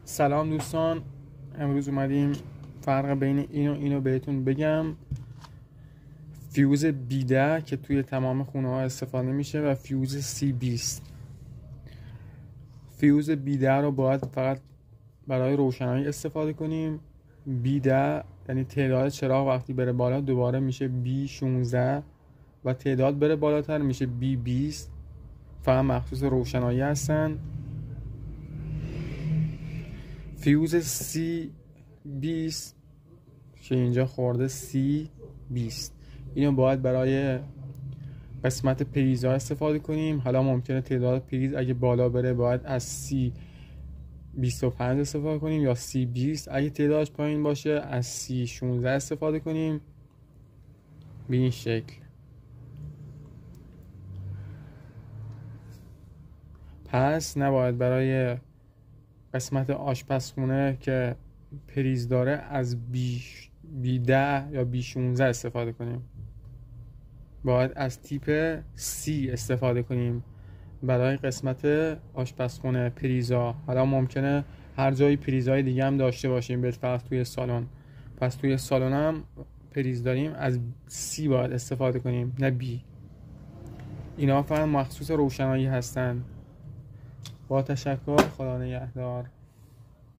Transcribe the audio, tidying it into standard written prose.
سلام دوستان، امروز اومدیم فرق بین اینو بهتون بگم. فیوز B10 که توی تمام خونه ها استفاده میشه و فیوز C20. فیوز B10 رو باید فقط برای روشنایی استفاده کنیم. B10 یعنی تعداد چراغ وقتی بره بالا دوباره میشه B16 و تعداد بره بالاتر میشه B20. فقط مخصوص روشنایی هستن. فیوز C20 که اینجا خورده C20 اینو باید برای قسمت پریزها استفاده کنیم. حالا ممکنه تعداد پریز اگه بالا بره باید از C25 استفاده کنیم یا C20. اگه تعدادش پایین باشه از C16 استفاده کنیم. به این شکل. پس نباید برای قسمت آشپزخونه که پریز داره از B10 یا B16 استفاده کنیم. باید از تیپ C استفاده کنیم برای قسمت آشپزخونه پریزا. حالا ممکنه هر جایی پریزهای دیگه هم داشته باشیم، بالفرض توی سالن. پس توی سالن هم پریز داریم از C باید استفاده کنیم نه B. اینا فقط مخصوص روشنایی هستن. با تشکر، خدا نگهدار.